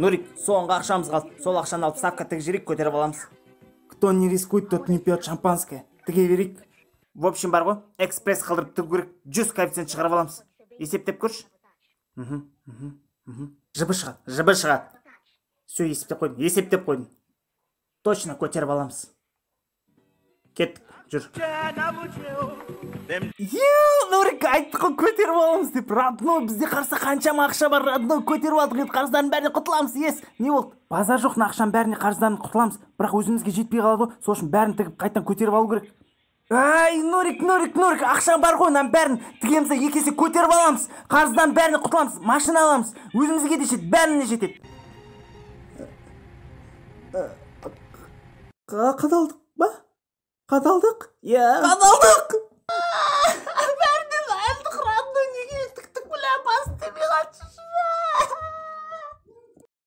Нурик, соңғы ақшамыз қалды. Сол ақшаны алып ставка тігіп көтеріп аламыз. Кто не рискует, тот не пьет шампанское. Тіге берейік. В общем, бар ғой, экспресс қалдырып тігу керек. 100 коэффициент шығарып аламыз. Есептеп көрші. Жыбы шығады. Все, есептеп қойдым. Точно көтеріп аламыз. Кеттік, жүр. Нурик, айтты ғой көтеріп аламыз деп. Родной, бізде қарса қаншама ақша бар. Родной, көтеріп алдық, қарыздардың бәріне құтыламыз. Не болды? Базар жоқ, ақшаның бәріне қарыздарын құтыламыз. Бірақ өзімізге жетпей қалады ғой. Сол үшін бәрін тігіп қайтадан көтеріп алу керек. Ай, Нурик, ақшаң бар ғой, бәрін тігеміз, 2 есе көтеріп аламыз. Қарыздан бәріне құтыламыз, машина аламыз. Өзімізге де жетеді, бәріне жетеді. Қадалдық ба? Қадалдық? Қадалдық!